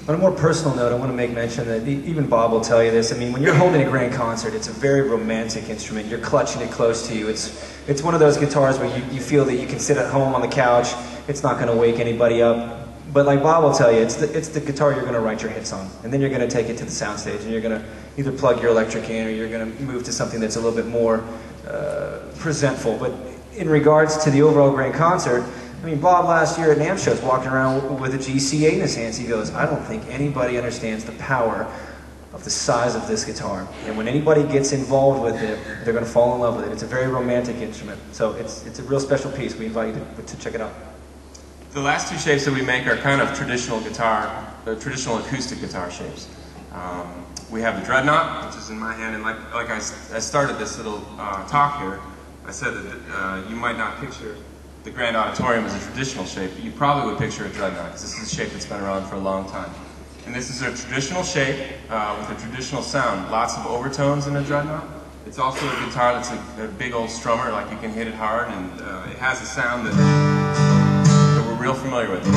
On a more personal note, I want to make mention that even Bob will tell you this. I mean, when you're holding a grand concert, it's a very romantic instrument. You're clutching it close to you. It's one of those guitars where you feel that you can sit at home on the couch. It's not going to wake anybody up. But like Bob will tell you, it's the guitar you're going to write your hits on. And then you're going to take it to the soundstage, and you're going to either plug your electric in, or you're going to move to something that's a little bit more presentful. But in regards to the overall grand concert, I mean, Bob last year at NAMM shows walking around with a GC8 in his hands. He goes, I don't think anybody understands the power of the size of this guitar. And when anybody gets involved with it, they're going to fall in love with it. It's a very romantic instrument. So it's a real special piece. We invite you to check it out. The last two shapes that we make are kind of traditional acoustic guitar shapes. We have the Dreadnought, which is in my hand, and like I started this little talk here, I said that you might not picture the Grand Auditorium is a traditional shape, but you probably would picture a Dreadnought, because this is a shape that's been around for a long time. And this is a traditional shape with a traditional sound. Lots of overtones in a Dreadnought. It's also a guitar that's a big old strummer, like you can hit it hard, and it has a sound that we're real familiar with.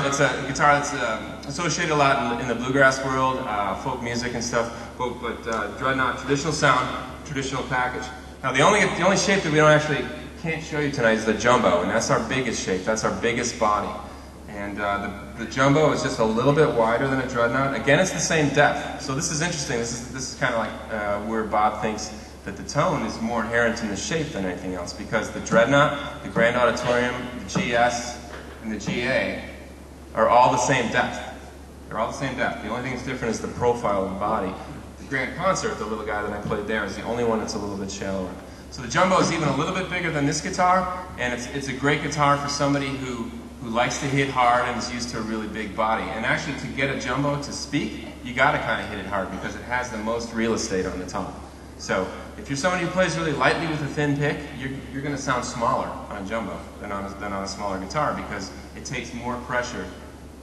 It's a guitar that's associated a lot in the bluegrass world, folk music and stuff. But Dreadnought, traditional sound, traditional package. Now the only shape that we can't show you tonight is the jumbo, and that's our biggest shape. That's our biggest body. And the jumbo is just a little bit wider than a Dreadnought. Again, it's the same depth. So this is interesting. This is kind of like where Bob thinks that the tone is more inherent in the shape than anything else, because the Dreadnought, the Grand Auditorium, the GS, and the GA are all the same depth. They're all the same depth. The only thing that's different is the profile of the body. The Grand Concert, the little guy that I played there, is the only one that's a little bit shallower. So the jumbo is even a little bit bigger than this guitar, and it's a great guitar for somebody who likes to hit hard and is used to a really big body. And actually, to get a jumbo to speak, you got to kind of hit it hard because it has the most real estate on the top. So if you're somebody who plays really lightly with a thin pick, you're going to sound smaller on a jumbo than on a smaller guitar, because it takes more pressure.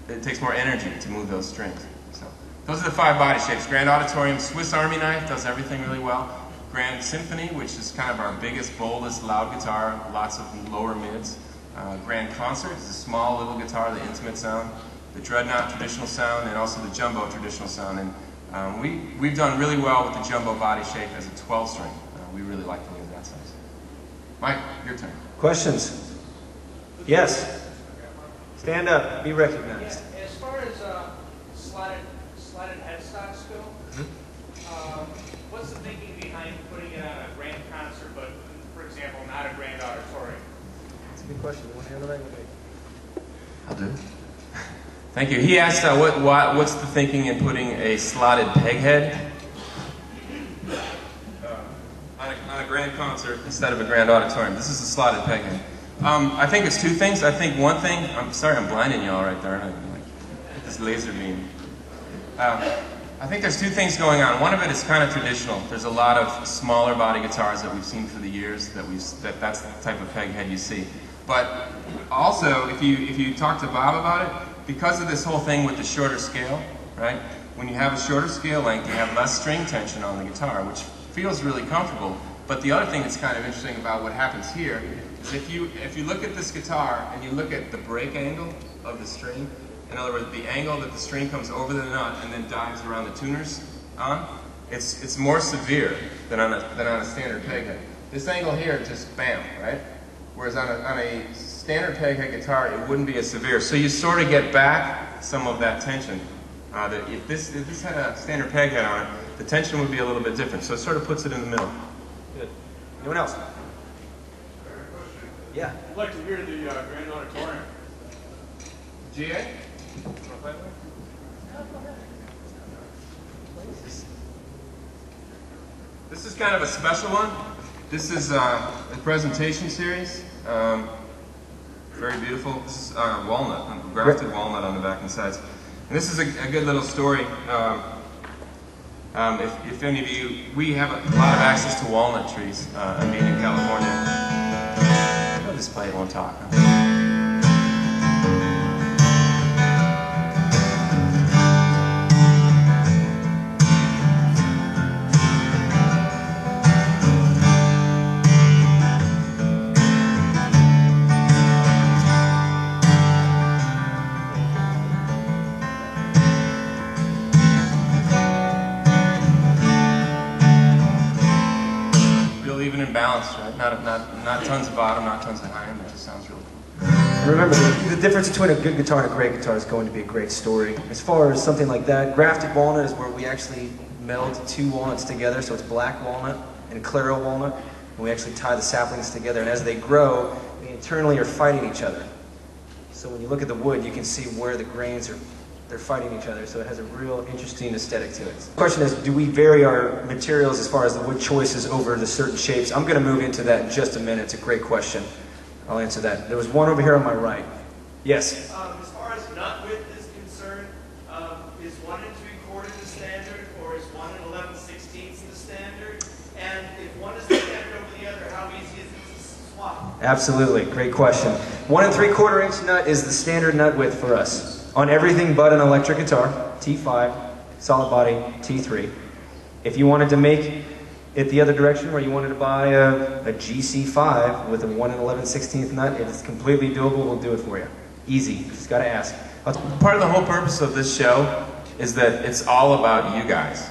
It takes more energy to move those strings. So those are the 5 body shapes. Grand Auditorium, Swiss Army knife, does everything really well. Grand Symphony, which is kind of our biggest, boldest, loud guitar, lots of lower mids. Grand Concert is a small little guitar, the intimate sound. The Dreadnought, traditional sound, and also the jumbo, traditional sound. And we've done really well with the jumbo body shape as a 12-string. We really like the way that size. Mike, your turn. Questions? Yes. Stand up, be recognized. Yeah, as far as slotted headstocks go, what's the thinking behind putting it on a grand concert, but, for example, not a grand auditorium? That's a good question. You want to handle that? I'll do it. Thank you. He asked what's the thinking in putting a slotted peg head on a grand concert instead of a grand auditorium. This is a slotted peg head. I think it's 2 things. I think one thing, I'm sorry I'm blinding y'all right there, like this laser beam. I think there's 2 things going on. One of it is kind of traditional. There's a lot of smaller body guitars that we've seen for the years that's the type of peg head you see. But also, if you talk to Bob about it, because of this whole thing with the shorter scale, right? When you have a shorter scale length, you have less string tension on the guitar, which feels really comfortable. But the other thing that's kind of interesting about what happens here is if you look at this guitar and you look at the break angle of the string, in other words, the angle that the string comes over the nut and then dives around the tuners on, it's more severe than on a standard peg head. This angle here, just bam, right? Whereas on a standard peg head guitar, it wouldn't be as severe. So you sort of get back some of that tension. That if this had a standard peg head on it, the tension would be a little bit different. So it sort of puts it in the middle. Good. Anyone else? Yeah. I'd like to hear the Grand Auditorium. GA? This is kind of a special one. This is a presentation series for very beautiful. This is walnut, grafted walnut on the back and sides. And this is a good little story. If any of you, we have a lot of access to walnut trees, being in California. Oh, this pipe won't talk. Huh? Balanced, right? Not tons of bottom, not tons of high end. It just sounds really cool. And remember, the difference between a good guitar and a great guitar is going to be a great story. As far as something like that, grafted walnut is where we actually meld two walnuts together, so it's black walnut and claro walnut, and we actually tie the saplings together, and as they grow, they internally are fighting each other. So when you look at the wood, you can see where the grains are, they're fighting each other, so it has a real interesting aesthetic to it. The question is, do we vary our materials as far as the wood choices over the certain shapes? I'm going to move into that in just a minute. It's a great question. I'll answer that. There was one over here on my right. Yes? As far as nut width is concerned, is 1 3/4 the standard, or is 1 11/16 the standard? And if one is the standard over the other, how easy is it to swap? Absolutely. Great question. 1 3/4 inch nut is the standard nut width for us. On everything but an electric guitar, T5, solid body, T3. If you wanted to make it the other direction, where you wanted to buy a GC5 with a 1 11/16 nut, it's completely doable. We'll do it for you. Easy. Just got to ask. Part of the whole purpose of this show is that it's all about you guys,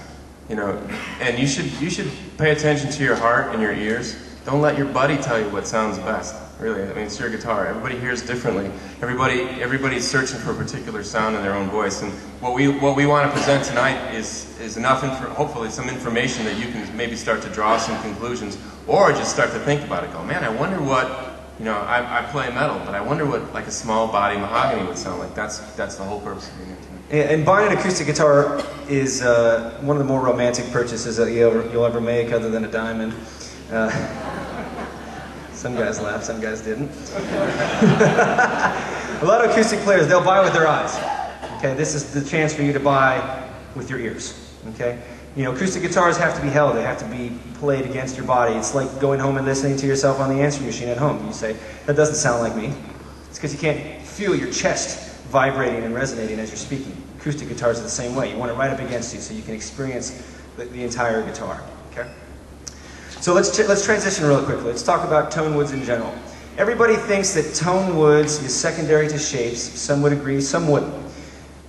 you know, and you should pay attention to your heart and your ears. Don't let your buddy tell you what sounds best. Really, I mean, it's your guitar. Everybody hears differently. Everybody's searching for a particular sound in their own voice. And what we want to present tonight is enough, hopefully, some information that you can maybe start to draw some conclusions, or just start to think about it. Go, man, I wonder what, you know, I play metal, but I wonder what like a small body mahogany would sound like. That's the whole purpose of being here tonight. And buying an acoustic guitar is one of the more romantic purchases that you'll ever make, other than a diamond. Some guys laughed, some guys didn't. A lot of acoustic players, they'll buy with their eyes. Okay, this is the chance for you to buy with your ears. Okay, you know, acoustic guitars have to be held. They have to be played against your body. It's like going home and listening to yourself on the answering machine at home. You say, that doesn't sound like me. It's because you can't feel your chest vibrating and resonating as you're speaking. Acoustic guitars are the same way. You want it right up against you so you can experience the entire guitar. Okay. So let's transition real quickly. Let's talk about tone woods in general. Everybody thinks that tone woods is secondary to shapes. Some would agree, some wouldn't.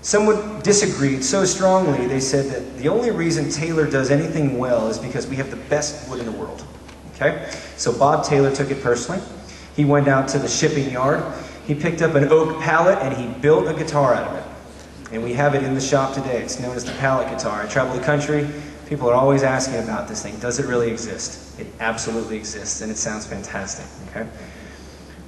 Some would disagree so strongly they said that the only reason Taylor does anything well is because we have the best wood in the world. Okay? So Bob Taylor took it personally. He went out to the shipping yard. He picked up an oak pallet and he built a guitar out of it. And we have it in the shop today. It's known as the pallet guitar. I travel the country. People are always asking about this thing. Does it really exist? It absolutely exists, and it sounds fantastic. Okay?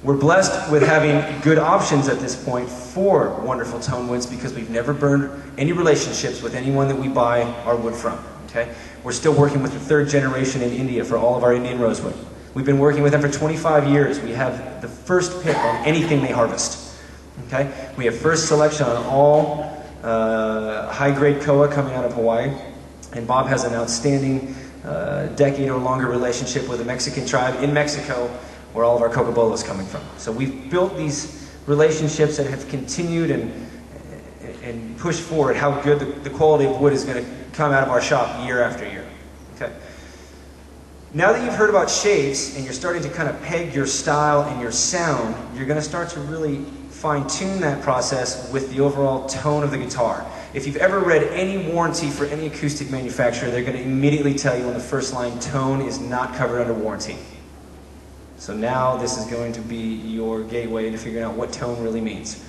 We're blessed with having good options at this point for wonderful tone woods because we've never burned any relationships with anyone that we buy our wood from. Okay? We're still working with the 3rd generation in India for all of our Indian rosewood. We've been working with them for 25 years. We have the first pick on anything they harvest. Okay? We have first selection on all high-grade koa coming out of Hawaii. And Bob has an outstanding decade or longer relationship with a Mexican tribe in Mexico where all of our Cocobolo is coming from. So we've built these relationships that have continued and pushed forward how good the quality of wood is going to come out of our shop year after year. Okay. Now that you've heard about shapes and you're starting to kind of peg your style and your sound, you're going to start to really fine-tune that process with the overall tone of the guitar. If you've ever read any warranty for any acoustic manufacturer, they're going to immediately tell you on the first line, tone is not covered under warranty. So now this is going to be your gateway into figuring out what tone really means.